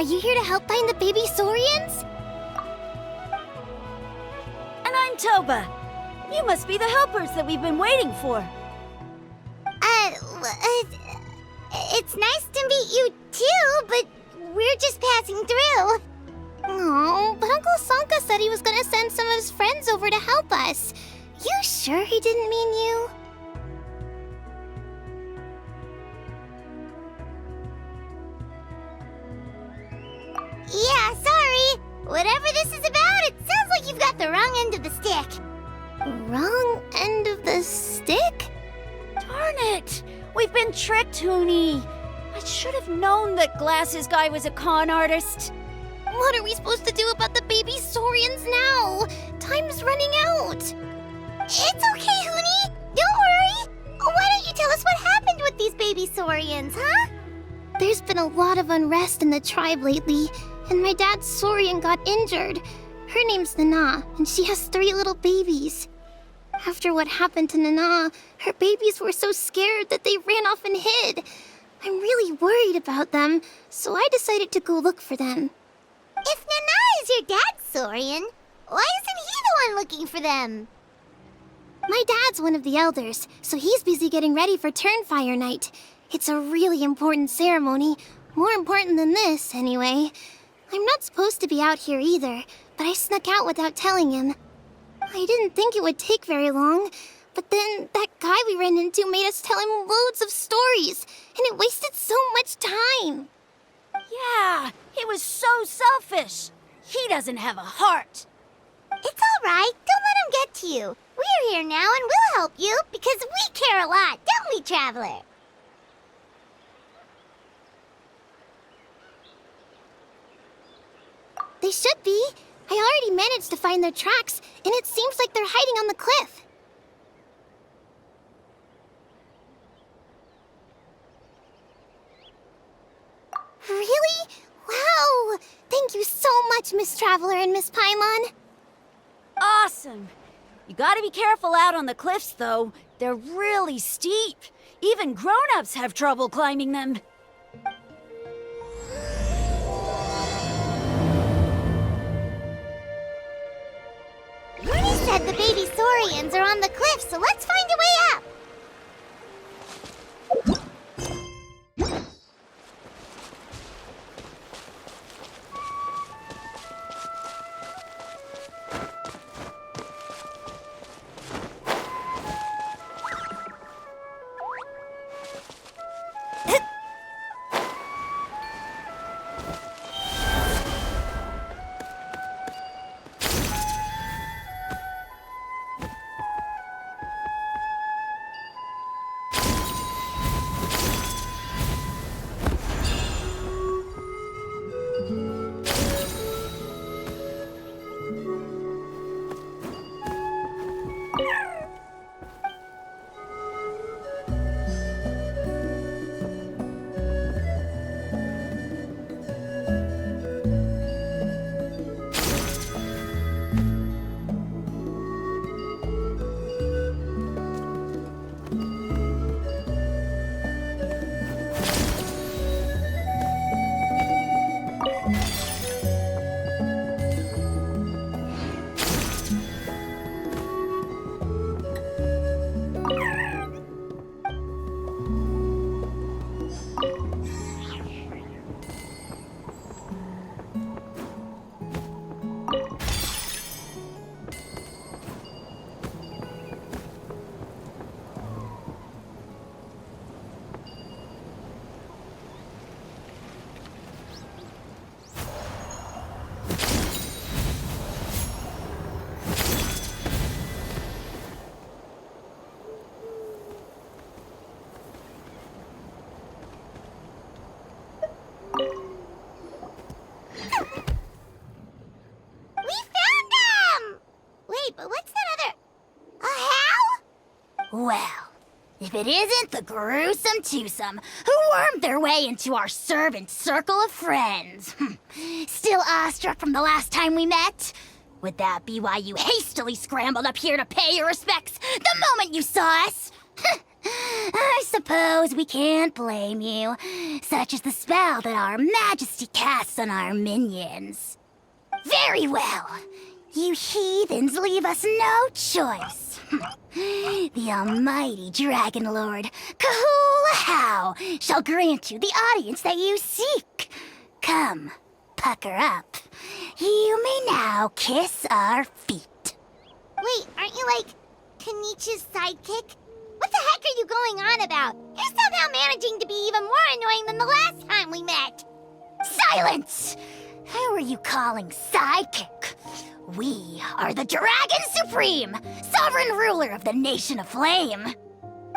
Are you here to help find the baby saurians? And I'm Toba. You must be the helpers that we've been waiting for. It's nice to meet you too, but we're just passing through. Oh, but Uncle Sanka said he was gonna send some of his friends over to help us. You sure he didn't mean you? Yeah, sorry. Whatever this is about, it sounds like you've got the wrong end of the stick. Wrong end of the stick? Darn it! We've been tricked, Hoonie. I should have known that Glasses Guy was a con artist. What are we supposed to do about the baby saurians now? Time's running out. It's okay, Hoonie. Don't worry. Why don't you tell us what happened with these baby saurians, huh? There's been a lot of unrest in the tribe lately, and my dad's saurian got injured. Her name's Nana, and she has 3 little babies. After what happened to Nana, her babies were so scared that they ran off and hid. I'm really worried about them, so I decided to go look for them. If Nana is your dad's saurian, why isn't he the one looking for them? My dad's one of the elders, so he's busy getting ready for Turnfire Night. It's a really important ceremony, more important than this, anyway. I'm not supposed to be out here either, but I snuck out without telling him. I didn't think it would take very long, but then that guy we ran into made us tell him loads of stories, and it wasted so much time. Yeah, he was so selfish. He doesn't have a heart. It's all right. Don't let him get to you. We're here now and we'll help you because we care a lot, don't we, Traveler? They should be. I already managed to find their tracks, and it seems like they're hiding on the cliff. Really? Wow! Thank you so much, Miss Traveler and Miss Paimon. Awesome. You gotta be careful out on the cliffs, though. They're really steep. Even grown-ups have trouble climbing them. Rooney said the baby saurians are on the cliff, so let's find a way up. Well, if it isn't the gruesome twosome who wormed their way into our servant circle of friends. Still awestruck from the last time we met? Would that be why you hastily scrambled up here to pay your respects the moment you saw us? I suppose we can't blame you. such is the spell that our majesty casts on our minions. Very well. You heathens leave us no choice. The almighty Dragon Lord, Kahula shall grant you the audience that you seek. Come, pucker up. You may now kiss our feet. Wait, aren't you like Kenichi's sidekick? What the heck are you going on about? You're somehow managing to be even more annoying than the last time we met. Silence! Who are you calling sidekick? We are the Dragon Supreme, sovereign ruler of the Nation of Flame.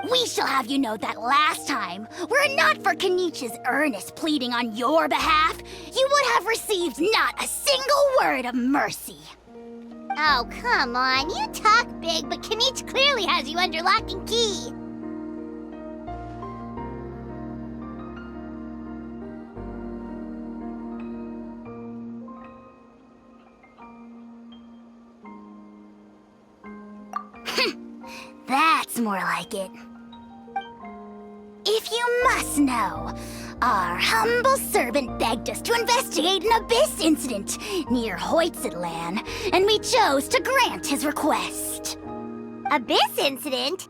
We shall have you know that last time, were it not for Kenichi's earnest pleading on your behalf, you would have received not a single word of mercy. Oh, come on. You talk big, but Kenichi clearly has you under lock and key. That's more like it. If you must know, our humble servant begged us to investigate an abyss incident near Huitztlan, and we chose to grant his request. Abyss incident?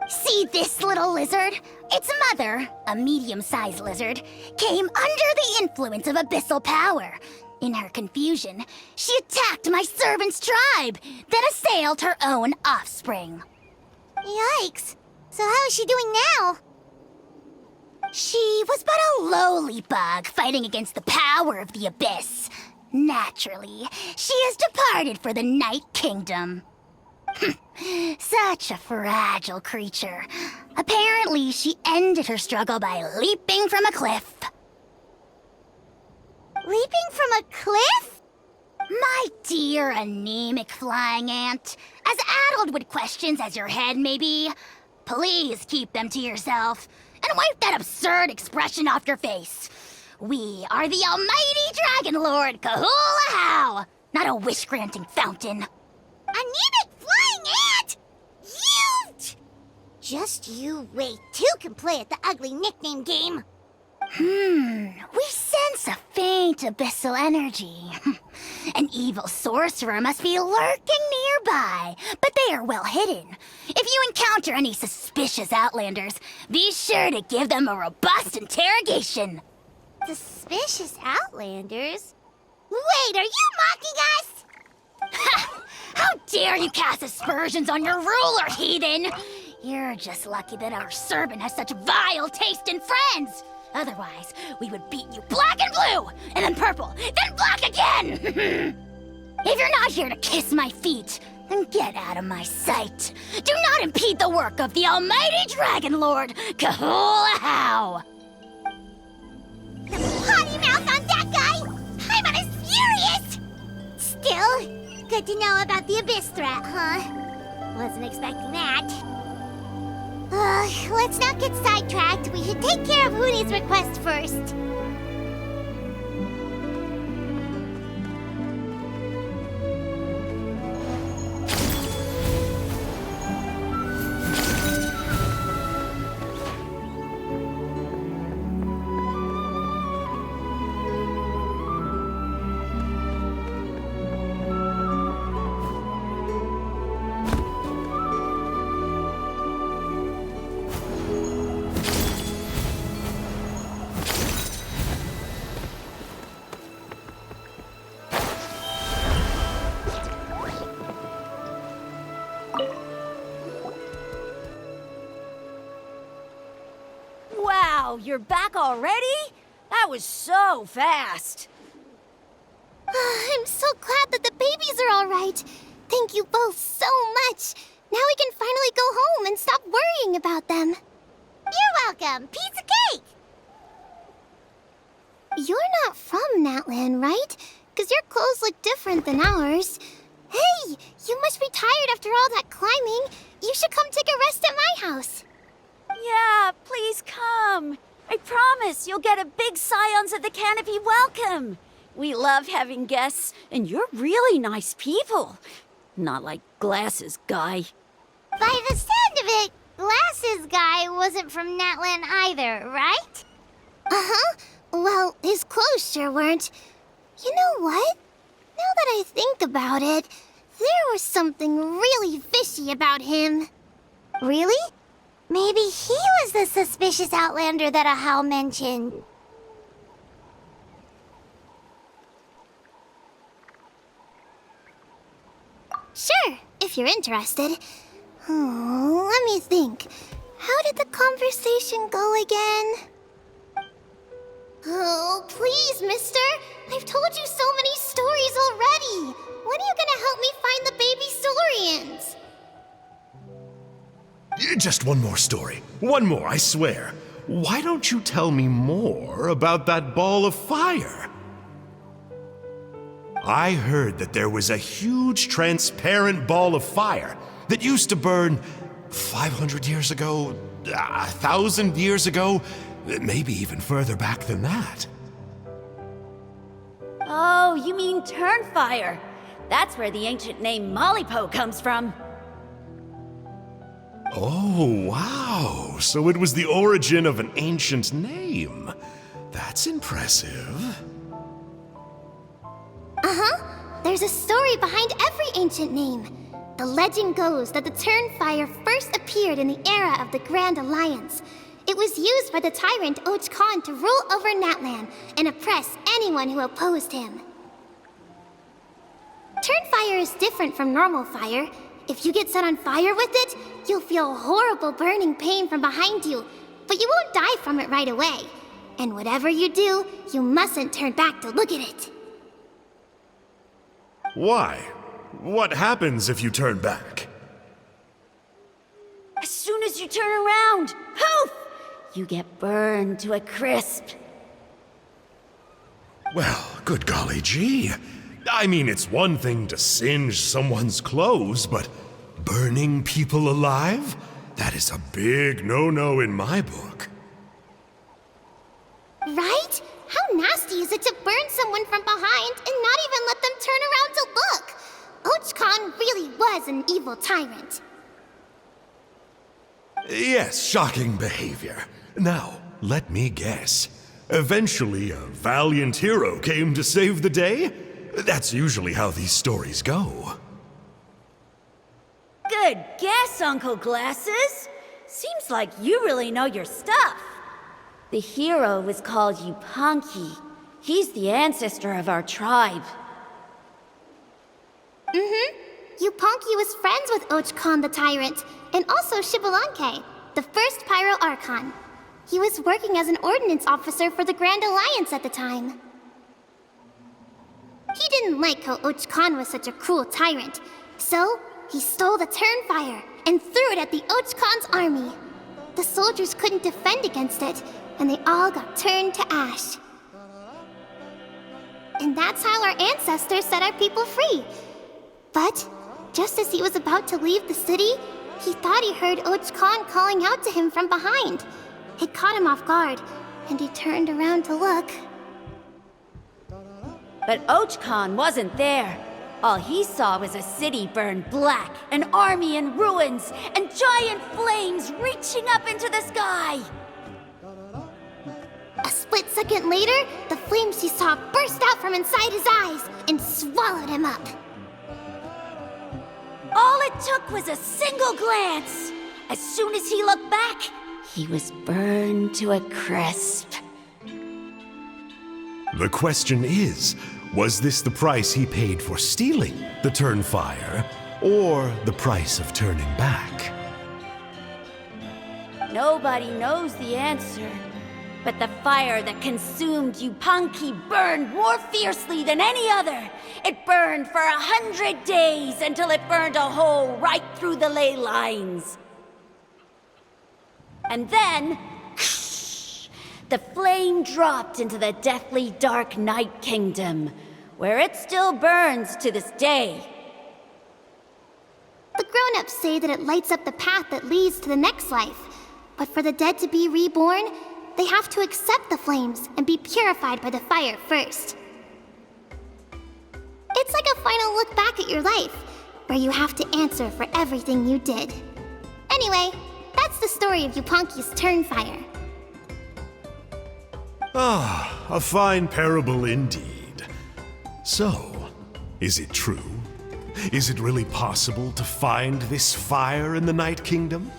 See this little lizard? Its mother, a medium-sized lizard, came under the influence of abyssal power. In her confusion, she attacked my servant's tribe, then assailed her own offspring. Yikes. So how is she doing now? She was but a lowly bug fighting against the power of the abyss. Naturally, she has departed for the Night Kingdom. Such a fragile creature. Apparently, she ended her struggle by leaping from a cliff. Leaping from a cliff? My dear anemic flying ant, as addled with questions as your head may be, please keep them to yourself and wipe that absurd expression off your face. We are the almighty Dragon Lord Kahula, not a wish-granting fountain. Anemic flying ant? You! Just you wait. Two can play at the ugly nickname game. We sense a faint abyssal energy. An evil sorcerer must be lurking nearby, but they are well hidden. If you encounter any suspicious outlanders, be sure to give them a robust interrogation. Suspicious outlanders? Wait, are you mocking us? Ha! How dare you cast aspersions on your ruler, heathen! You're just lucky that our servant has such vile taste in friends. Otherwise, we would beat you black and blue, and then purple, then black again! If you're not here to kiss my feet, then get out of my sight. Do not impede the work of the almighty Dragon Lord, Kahula. The potty mouth on that guy? I'm on his furious! Still, good to know about the abyss threat, huh? Wasn't expecting that. Let's not get sidetracked. We should take care of Hoonie's request first. Wow, you're back already? That was so fast. I'm so glad that the babies are all right. Thank you both so much. Now we can finally go home and stop worrying about them. You're welcome. Piece of cake. You're not from Natlan, right? Because your clothes look different than ours. Hey, you must be tired after all that climbing. You should come take a rest at my house. Yeah, please come. I promise you'll get a big Scions of the Canopy welcome. We love having guests, and you're really nice people. Not like Glasses Guy. By the sound of it, glasses guy wasn't from Natlan either, right? Uh-huh. Well, his clothes sure weren't. You know what? Now that I think about it, there was something really fishy about him. Really? Maybe he was the suspicious outlander that Ahau mentioned. Sure, if you're interested. Oh, let me think. How did the conversation go again? Oh, please, mister. I've told you so many stories already. When are you gonna help me find the baby saurians? Just one more story. One more, I swear. Why don't you tell me more about that ball of fire? I heard that there was a huge transparent ball of fire that used to burn 500 years ago, 1,000 years ago, maybe even further back than that. Oh, you mean Turnfire. That's where the ancient name Malipo comes from. Oh, wow. So it was the origin of an ancient name. That's impressive. Uh-huh. There's a story behind every ancient name. The legend goes that the Turnfire first appeared in the era of the Grand Alliance. It was used by the tyrant Huitztlan to rule over Natlan and oppress anyone who opposed him. Turnfire is different from normal fire. If you get set on fire with it, you'll feel horrible burning pain from behind you, but you won't die from it right away. And whatever you do, you mustn't turn back to look at it. Why? What happens if you turn back? As soon as you turn around, poof! You get burned to a crisp. Well, good golly gee. I mean, it's one thing to singe someone's clothes, but burning people alive? That is a big no-no in my book. Right? How nasty is it to burn someone from behind and not even let them turn around to look? Huitztlan really was an evil tyrant. Yes, shocking behavior. Now, let me guess. Eventually, a valiant hero came to save the day? That's usually how these stories go. Good guess, Uncle Glasses. Seems like you really know your stuff. The hero was called Yupanqui. He's the ancestor of our tribe. Yupanqui was friends with Huitztlan the tyrant, and also Shibalanke, the first Pyro Archon. He was working as an ordnance officer for the Grand Alliance at the time. He didn't like how Huitztlan was such a cruel tyrant, so he stole the Turnfire and threw it at the Huitztlan's army. The soldiers couldn't defend against it, and they all got turned to ash. And that's how our ancestors set our people free. But just as he was about to leave the city, he thought he heard Huitztlan calling out to him from behind. It caught him off guard, and he turned around to look. But Huitztlan wasn't there. All he saw was a city burned black, an army in ruins, and giant flames reaching up into the sky. A split second later, the flames he saw burst out from inside his eyes and swallowed him up. All it took was a single glance. As soon as he looked back, he was burned to a crisp. The question is, was this the price he paid for stealing the Turnfire, or the price of turning back? Nobody knows the answer. But the fire that consumed Yupanqui burned more fiercely than any other. It burned for 100 days until it burned a hole right through the ley lines. And then, the flame dropped into the deathly dark Night Kingdom, where it still burns to this day. The grown-ups say that it lights up the path that leads to the next life. But for the dead to be reborn, they have to accept the flames and be purified by the fire first. It's like a final look back at your life, where you have to answer for everything you did. Anyway, that's That's the story of Yupanki's Turnfire. Ah, a fine parable indeed. So, is it true? Is it really possible to find this fire in the Night Kingdom?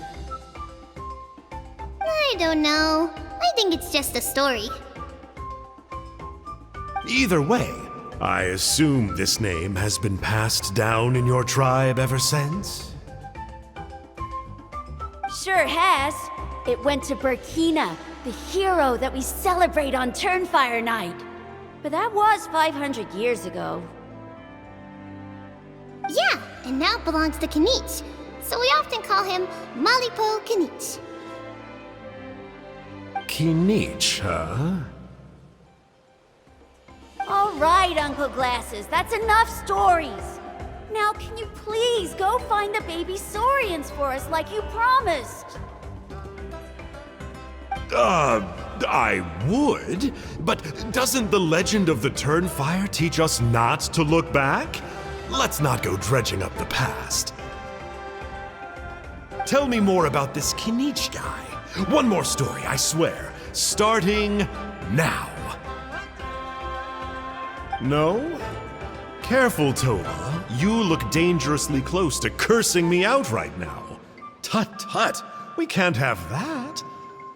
I don't know. I think it's just a story. Either way, I assume this name has been passed down in your tribe ever since? Sure has. It went to Burkina, the hero that we celebrate on Turnfire Night. But that was 500 years ago. Yeah, and now it belongs to Kanich. So we often call him Malipo Kanich. Kinich, huh? All right, Uncle Glasses, that's enough stories. Now, can you please go find the baby Saurians for us like you promised? I would, but doesn't the legend of the Turnfire teach us not to look back? Let's not go dredging up the past. Tell me more about this Kinich guy. One more story, I swear. Starting now. No? Careful, Toba. You look dangerously close to cursing me out right now. Tut tut. We can't have that.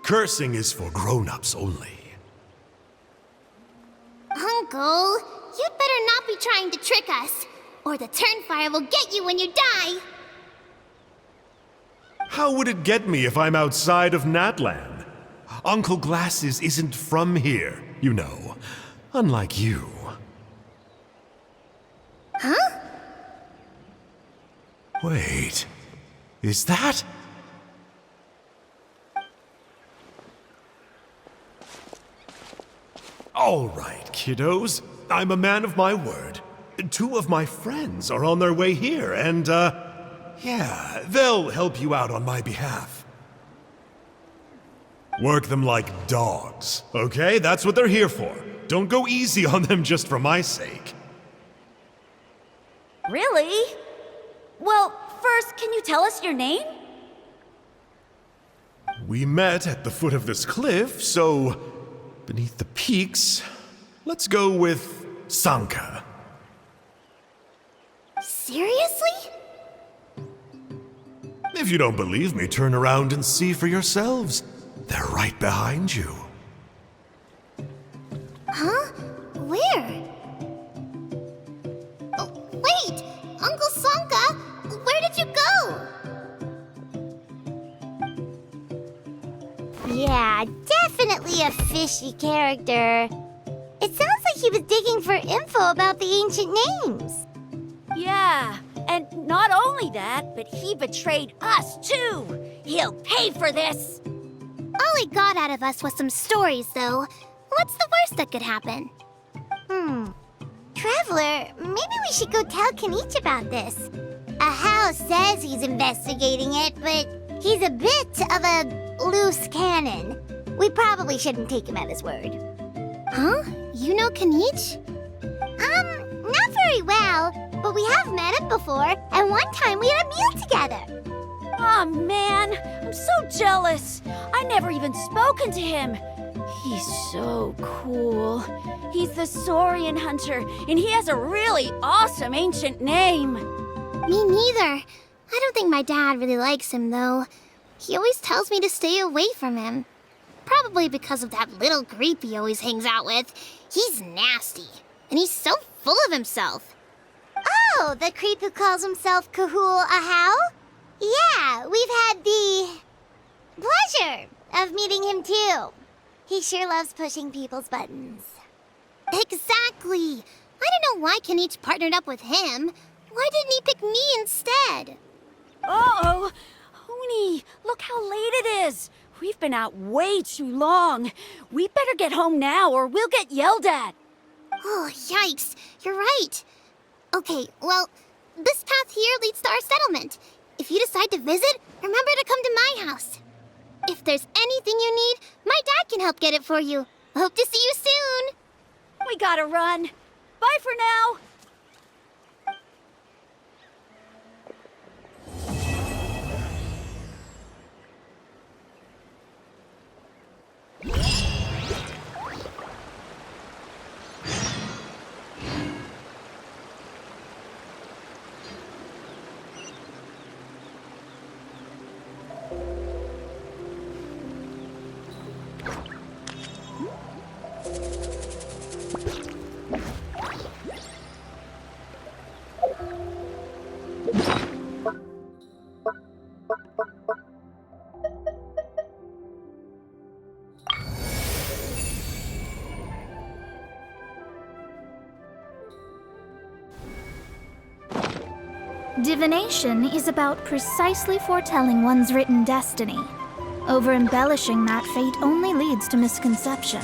Cursing is for grown-ups only. Uncle, you'd better not be trying to trick us, or the Turnfire will get you when you die. How would it get me if I'm outside of Natlan? Uncle Glasses isn't from here, you know. Unlike you. Huh? Wait. Is that? All right, kiddos. I'm a man of my word. 2 of my friends are on their way here, and, yeah, they'll help you out on my behalf. Work them like dogs, okay? That's what they're here for. Don't go easy on them just for my sake. Really? Well, first, can you tell us your name? We met at the foot of this cliff, so beneath the peaks, let's go with Sanka. Seriously? If you don't believe me, turn around and see for yourselves. They're right behind you. Huh? Where? Oh, wait! Uncle Sanka, where did you go? Yeah, definitely a fishy character. It sounds like he was digging for info about the ancient names. Yeah, and not only that, but he betrayed us too. He'll pay for this. All he got out of us was some stories, though. What's the worst that could happen? Traveler, maybe we should go tell Kanich about this. Ahau says he's investigating it, but he's a bit of a loose cannon. We probably shouldn't take him at his word. Huh? You know Kanich? Not very well, but we have met him before, and one time we had a meal together. Aw, man, I'm so jealous. I never even spoken to him. He's so cool. He's the Saurian hunter, and he has a really awesome ancient name. Me neither. I don't think my dad really likes him, though. He always tells me to stay away from him. Probably because of that little creep he always hangs out with. He's nasty, and he's so full of himself. Oh, the creep who calls himself Kahul Ahau? Yeah, we've had the pleasure of meeting him too. He sure loves pushing people's buttons. Exactly. I don't know why Kanich partnered up with him. Why didn't he pick me instead? Uh-oh. Huni, look how late it is. We've been out way too long. We better get home now or we'll get yelled at. Oh, yikes. You're right. Okay, well, this path here leads to our settlement. If you decide to visit, remember to come to my house. If there's anything you need, my dad can help get it for you. Hope to see you soon. We gotta run. Bye for now. Divination is about precisely foretelling one's written destiny. Over-embellishing that fate only leads to misconception.